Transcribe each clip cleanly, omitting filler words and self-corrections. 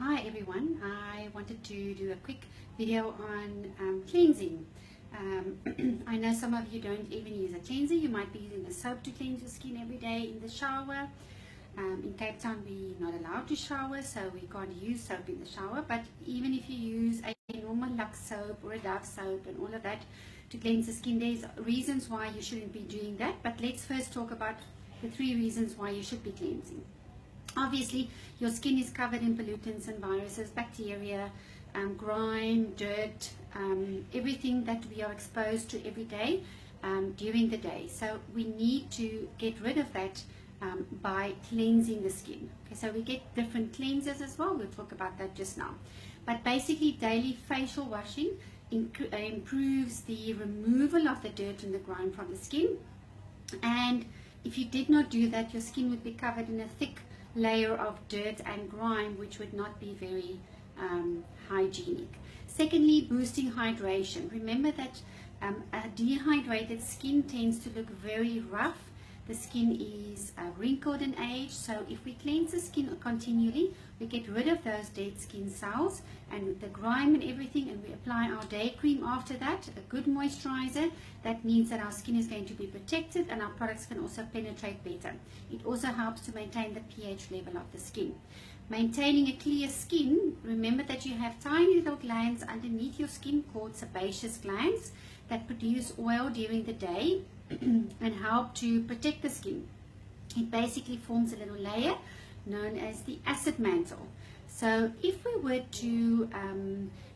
Hi everyone, I wanted to do a quick video on cleansing. I know some of you don't even use a cleanser. You might be using a soap to cleanse your skin every day in the shower. In Cape Town we're not allowed to shower, so we can't use soap in the shower, but even if you use a normal Lux soap or a Dove soap and all of that to cleanse the skin, there's reasons why you shouldn't be doing that. But let's first talk about the 3 reasons why you should be cleansing. Obviously, your skin is covered in pollutants and viruses, bacteria, grime, dirt, everything that we are exposed to every day during the day. So we need to get rid of that by cleansing the skin. Okay, so we get different cleansers as well. We'll talk about that just now. But basically, daily facial washing improves the removal of the dirt and the grime from the skin. And if you did not do that, your skin would be covered in a thick layer of dirt and grime, which would not be very hygienic. Secondly, boosting hydration. Remember that a dehydrated skin tends to look very rough. The skin is wrinkled in age, so if we cleanse the skin continually, we get rid of those dead skin cells and the grime and everything, and we apply our day cream after that, a good moisturizer. That means that our skin is going to be protected and our products can also penetrate better. It also helps to maintain the pH level of the skin. Maintaining a clear skin, remember that you have tiny little glands underneath your skin called sebaceous glands that produce oil during the day and help to protect the skin. It basically forms a little layer known as the acid mantle. So if we were to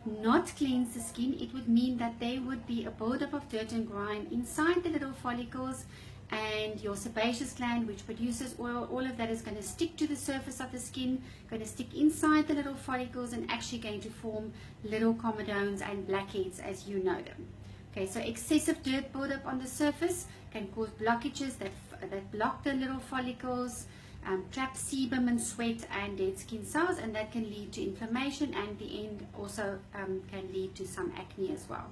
not cleanse the skin, it would mean that there would be a buildup of dirt and grime inside the little follicles, and your sebaceous gland, which produces oil, all of that is going to stick to the surface of the skin, going to stick inside the little follicles, and actually going to form little comedones and blackheads as you know them. Okay, so excessive dirt buildup on the surface can cause blockages that block the little follicles, trap sebum and sweat and dead skin cells, and that can lead to inflammation, and the end also can lead to some acne as well.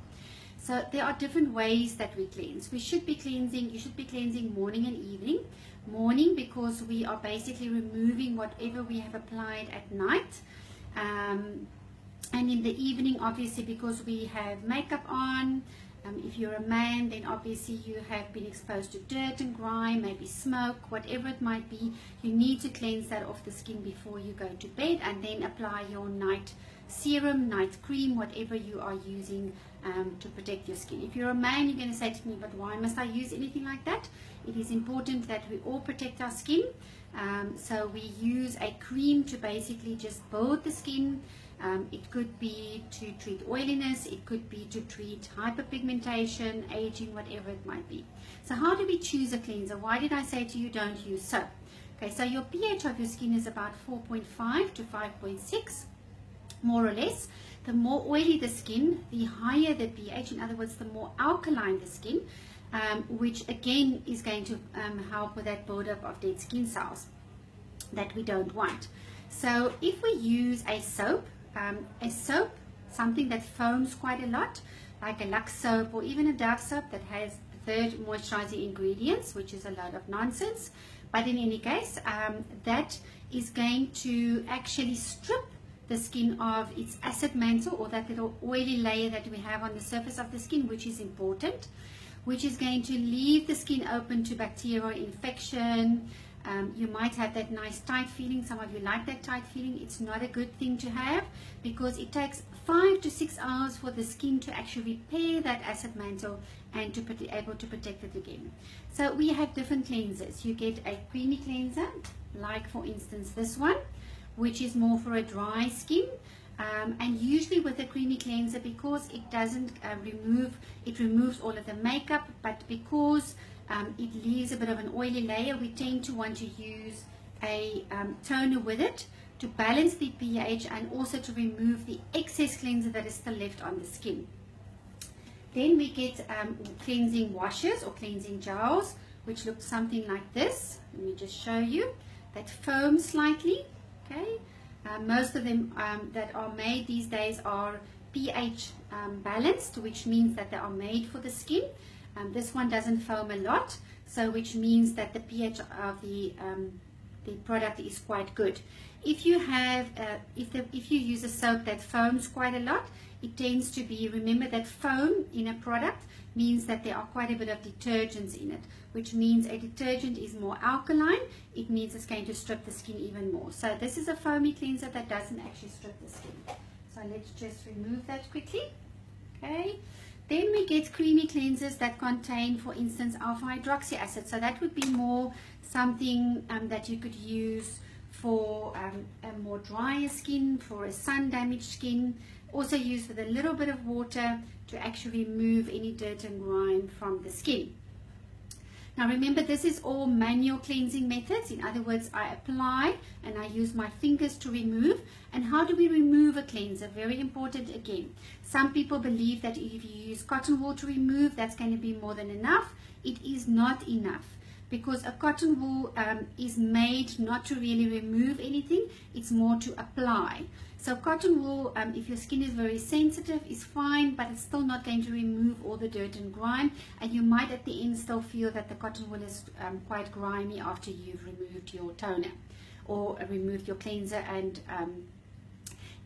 So there are different ways that we cleanse. You should be cleansing morning and evening. Morning, because we are basically removing whatever we have applied at night. And in the evening, obviously, because we have makeup on. If you're a man, then obviously you have been exposed to dirt and grime, maybe smoke, whatever it might be. You need to cleanse that off the skin before you go to bed, and then apply your night serum, night cream, whatever you are using to protect your skin. If you're a man, you're going to say to me, but why must I use anything like that? It is important that we all protect our skin. So we use a cream to basically just build the skin. It could be to treat oiliness, it could be to treat hyperpigmentation, aging, whatever it might be. So how do we choose a cleanser? Why did I say to you don't use soap? Okay, so your pH of your skin is about 4.5 to 5.6, more or less. The more oily the skin, the higher the pH. In other words, the more alkaline the skin, which again is going to help with that buildup of dead skin cells that we don't want. So if we use a soap, something that foams quite a lot, like a Lux soap or even a Dove soap that has 3rd moisturizing ingredients, which is a lot of nonsense, but in any case, that is going to actually strip the skin of its acid mantle, or that little oily layer that we have on the surface of the skin, which is important, which is going to leave the skin open to bacterial infection. You might have that nice tight feeling. Some of you like that tight feeling. It's not a good thing to have, because it takes 5 to 6 hours for the skin to actually repair that acid mantle and to be able to protect it again. So we have different cleansers. You get a creamy cleanser, like for instance this one, which is more for a dry skin. And usually with a creamy cleanser, because it doesn't it removes all of the makeup, but because it leaves a bit of an oily layer, we tend to want to use a toner with it to balance the pH and also to remove the excess cleanser that is still left on the skin. Then we get cleansing washes or cleansing gels, which look something like this. Let me just show you. That foam slightly. Okay. Most of them that are made these days are pH balanced, which means that they are made for the skin. This one doesn't foam a lot, so which means that the pH of the the product is quite good. If you have, if you use a soap that foams quite a lot, it tends to be, remember that foam in a product means that there are quite a bit of detergents in it, which means a detergent is more alkaline. It means it's going to strip the skin even more. So this is a foamy cleanser that doesn't actually strip the skin. So let's just remove that quickly. Okay. Then we get creamy cleansers that contain, for instance, alpha hydroxy acid. So that would be more something that you could use for a more drier skin, for a sun damaged skin. Also used with a little bit of water to actually remove any dirt and grime from the skin. Now remember, this is all manual cleansing methods. In other words, I apply and I use my fingers to remove. And how do we remove a cleanser? Very important again. Some people believe that if you use cotton wool to remove, that's going to be more than enough. It is not enough, because a cotton wool is made not to really remove anything. It's more to apply. So cotton wool, if your skin is very sensitive, is fine, but it's still not going to remove all the dirt and grime. And you might at the end still feel that the cotton wool is quite grimy after you've removed your toner or removed your cleanser, and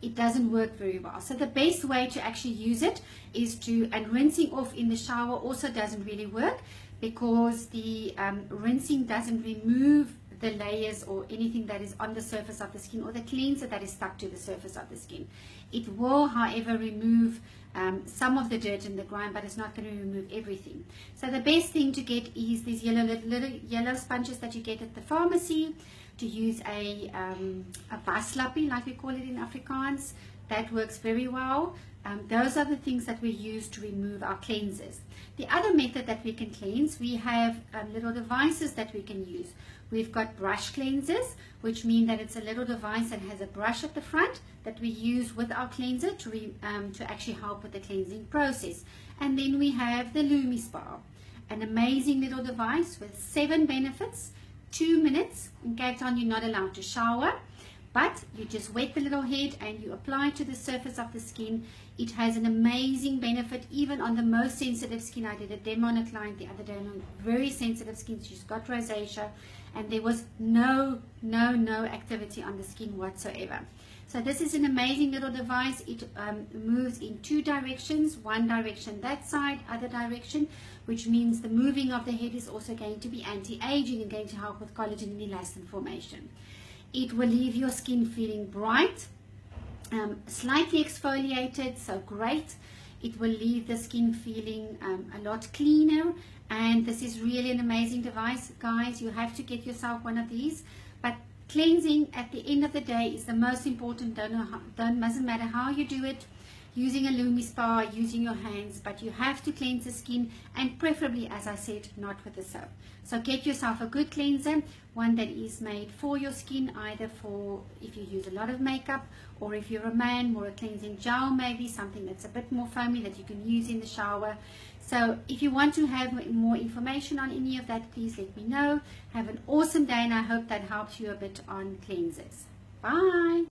it doesn't work very well. So the best way to actually use it is to, and rinsing off in the shower also doesn't really work, because the rinsing doesn't remove the layers or anything that is on the surface of the skin, or the cleanser that is stuck to the surface of the skin. It will, however, remove some of the dirt and the grime, but it's not going to remove everything. So the best thing to get is these little yellow sponges that you get at the pharmacy. To use a baslappie, like we call it in Afrikaans. That works very well. Those are the things that we use to remove our cleansers. The other method that we can cleanse, we have little devices that we can use. We've got brush cleansers, which mean that it's a little device that has a brush at the front that we use with our cleanser to actually help with the cleansing process. And then we have the LumiSpa, an amazing little device with 7 benefits. 2 minutes. In Cape Town, you're not allowed to shower, but you just wet the little head and you apply to the surface of the skin. It has an amazing benefit even on the most sensitive skin. I did a demo on a client the other day on very sensitive skin. She's got rosacea and there was no activity on the skin whatsoever. So this is an amazing little device. It moves in 2 directions, one direction that side, other direction, which means the moving of the head is also going to be anti-aging and going to help with collagen and elastin formation. It will leave your skin feeling bright, slightly exfoliated, so great. It will leave the skin feeling a lot cleaner, and this is really an amazing device. Guys, you have to get yourself one of these. But cleansing at the end of the day is the most important. Doesn't matter how you do it, using a LumiSpa, using your hands, but you have to cleanse the skin, and preferably, as I said, not with the soap. So get yourself a good cleanser, one that is made for your skin, either for if you use a lot of makeup, or if you're a man, more a cleansing gel, maybe something that's a bit more foamy that you can use in the shower. So if you want to have more information on any of that, please let me know. Have an awesome day, and I hope that helps you a bit on cleansers. Bye.